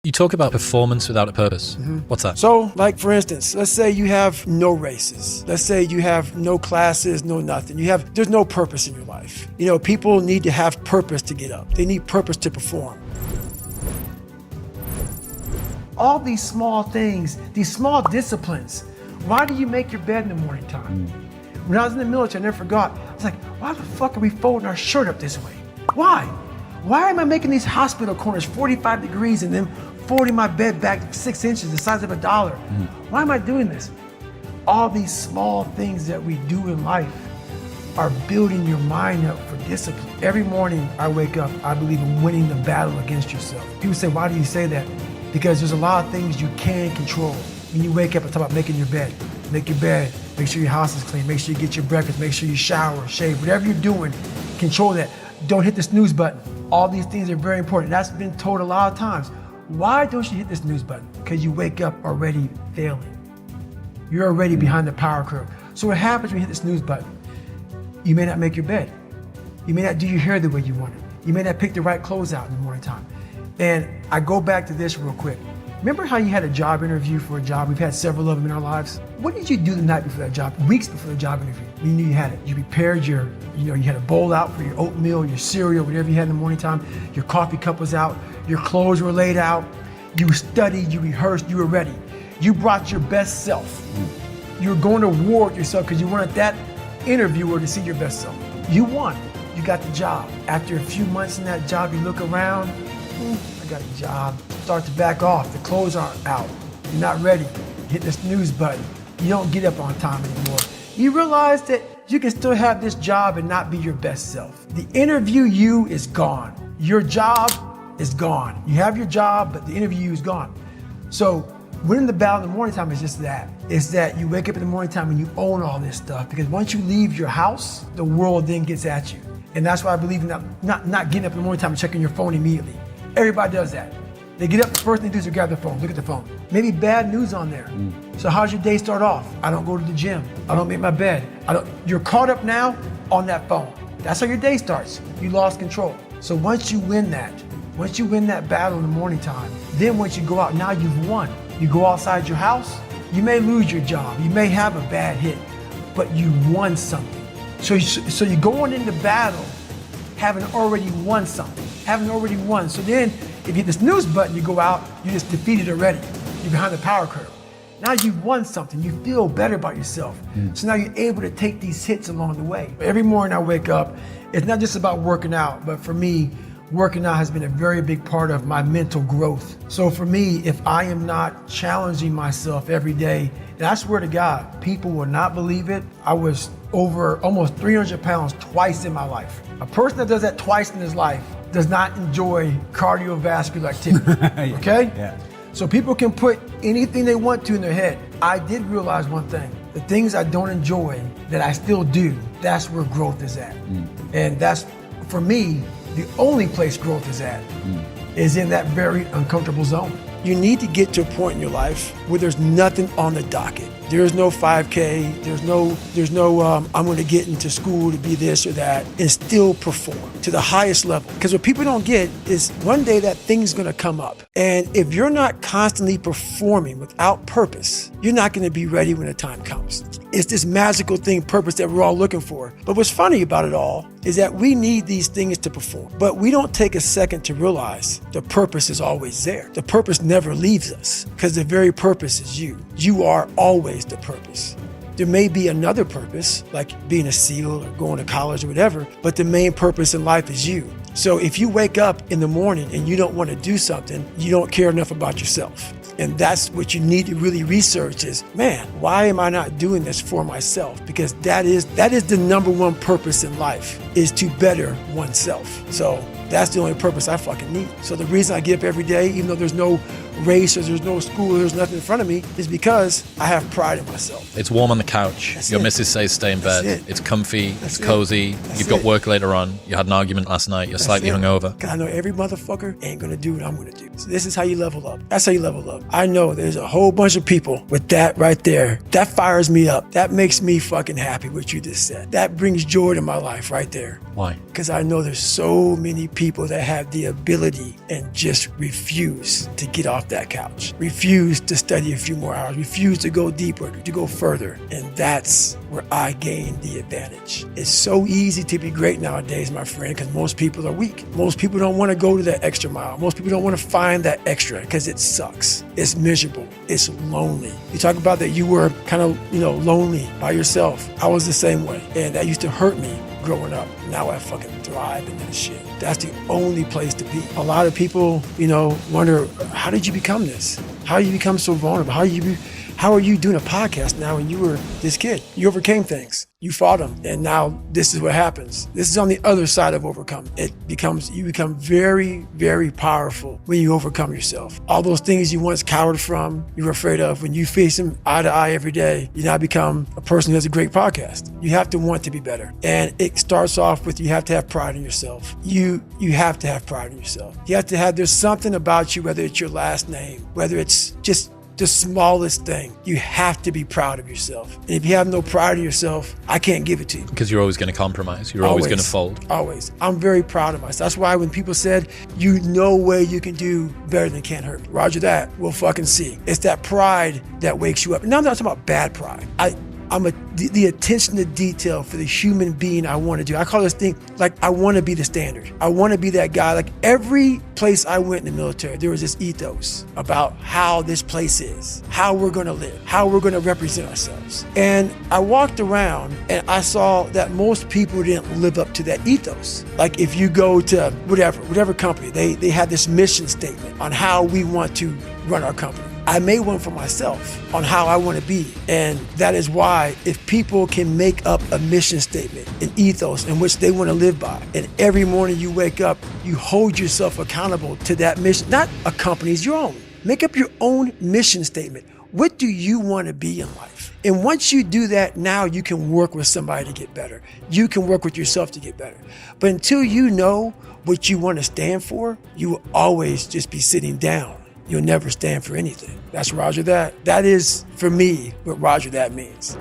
You talk about performance without a purpose. What's that? So, like for instance, let's say you have no races. Let's say you have no classes, no nothing. There's no purpose in your life. You know, people need to have purpose to get up. They need purpose to perform. All these small things, these small disciplines. Why do you make your bed in the morning time? When I was in the military, I never forgot. I was like, why the fuck are we folding our shirt up this way? Why? Why am I making these hospital corners 45 degrees and then folding my bed back 6 inches, the size of a dollar? Why am I doing this? All these small things that we do in life are building your mind up for discipline. Every morning I wake up, I believe in winning the battle against yourself. People say, why do you say that? Because there's a lot of things you can control. When you wake up, I talk about making your bed. Make your bed, make sure your house is clean, make sure you get your breakfast, make sure you shower, shave, whatever you're doing, control that. Don't hit the snooze button. All these things are very important. That's been told a lot of times. Why don't you hit the snooze button? Because you wake up already failing. You're already behind the power curve. So what happens when you hit the snooze button? You may not make your bed. You may not do your hair the way you want it. You may not pick the right clothes out in the morning time. And I go back to this real quick. Remember how you had a job interview for a job? We've had several of them in our lives. What did you do the night before that job, weeks before the job interview? You knew you had it. You prepared you had a bowl out for your oatmeal, your cereal, whatever you had in the morning time. Your coffee cup was out. Your clothes were laid out. You studied, you rehearsed, you were ready. You brought your best self. You were going to war with yourself because you wanted that interviewer to see your best self. You won. You got the job. After a few months in that job, you look around, I got a job. Start to back off. The clothes aren't out. You're not ready. You hit the snooze button. You don't get up on time anymore. You realize that you can still have this job and not be your best self. The interview you is gone. Your job is gone. You have your job, but the interview you is gone. So winning the battle in the morning time is just that. It's that you wake up in the morning time and you own all this stuff, because once you leave your house, the world then gets at you. And that's why I believe in not getting up in the morning time and checking your phone immediately. Everybody does that. They get up, the first thing they do is grab their phone, look at the phone. Maybe bad news on there. So how's your day start off? I don't go to the gym. I don't make my bed. You're caught up now on that phone. That's how your day starts. You lost control. So once you win that battle in the morning time, then once you go out, now you've won. You go outside your house, you may lose your job. You may have a bad hit, but you won something. So you're going into battle having already won something. So then, if you hit the snooze button, you go out, you're just defeated already. You're behind the power curve. Now you've won something. You feel better about yourself. So now you're able to take these hits along the way. Every morning I wake up, it's not just about working out, but for me, working out has been a very big part of my mental growth. So for me, if I am not challenging myself every day, and I swear to God, people will not believe it, I was over almost 300 pounds twice in my life. A person that does that twice in his life does not enjoy cardiovascular activity, okay? Yeah. So people can put anything they want to in their head. I did realize one thing: the things I don't enjoy that I still do, that's where growth is at. And that's, for me, the only place growth is at, is in that very uncomfortable zone. You need to get to a point in your life where there's nothing on the docket. There's no 5K, there's no I'm gonna get into school to be this or that, and still perform to the highest level. Because what people don't get is one day that thing's gonna come up. And if you're not constantly performing without purpose, you're not gonna be ready when the time comes. It's this magical thing, purpose, that we're all looking for. But what's funny about it all is that we need these things to perform. But we don't take a second to realize the purpose is always there. The purpose never leaves us, because the very purpose is you. You are always the purpose. There may be another purpose, like being a SEAL or going to college or whatever, but the main purpose in life is you. So if you wake up in the morning and you don't want to do something, you don't care enough about yourself. And that's what you need to really research is, man, why am I not doing this for myself? Because that is the number one purpose in life, is to better oneself. So that's the only purpose I fucking need. So the reason I get up every day, even though there's no race or there's no school, there's nothing in front of me, is because I have pride in myself. It's warm on the couch. That's Your it. missus says stay in bed. It's comfy. That's it's cozy. That's You've got it. work later on. You had an argument last night. You're slightly hungover. Because I know every motherfucker ain't gonna do what I'm gonna do. So this is how you level up. That's how you level up. I know there's a whole bunch of people with that right there. That fires me up. That makes me fucking happy what you just said. That brings joy to my life right there. Why? Because I know there's so many people that have the ability and just refuse to get off that couch, refuse to study a few more hours, refuse to go deeper, to go further. And that's where I gain the advantage. It's so easy to be great nowadays, my friend, because most people are weak. Most people don't want to go to that extra mile. Most people don't want to find that extra because it sucks. It's miserable. It's lonely. You talk about that you were kind of, lonely by yourself. I was the same way. And that used to hurt me growing up. Now I fucking thrive in that shit. That's the only place to be. A lot of people, wonder, how did you become this? How did you become so vulnerable? How are you doing a podcast now when you were this kid? You overcame things. You fought them. And now this is what happens. This is on the other side of overcome. You become very, very powerful when you overcome yourself. All those things you once cowered from, you were afraid of, when you face them eye to eye every day, you now become a person who has a great podcast. You have to want to be better. And it starts off with, you have to have pride in yourself. You have to have pride in yourself. You have to have, there's something about you, whether it's your last name, whether it's just the smallest thing, you have to be proud of yourself. And if you have no pride in yourself, I can't give it to you. Because you're always going to compromise. You're always going to fold. Always. I'm very proud of myself. That's why when people said, no way you can do better than Can't Hurt Me. Roger that. We'll fucking see. It's that pride that wakes you up. Now I'm not talking about bad pride. I'm the attention to detail for the human being I want to do. I call this thing, I want to be the standard. I want to be that guy. Every place I went in the military, there was this ethos about how this place is, how we're going to live, how we're going to represent ourselves. And I walked around and I saw that most people didn't live up to that ethos. If you go to whatever company, they had this mission statement on how we want to run our company. I made one for myself on how I want to be. And that is why if people can make up a mission statement, an ethos in which they want to live by, and every morning you wake up, you hold yourself accountable to that mission, not a company's, your own. Make up your own mission statement. What do you want to be in life? And once you do that, now you can work with somebody to get better. You can work with yourself to get better. But until you know what you want to stand for, you will always just be sitting down. You'll never stand for anything. That's Roger That. That is, for me, what Roger That means.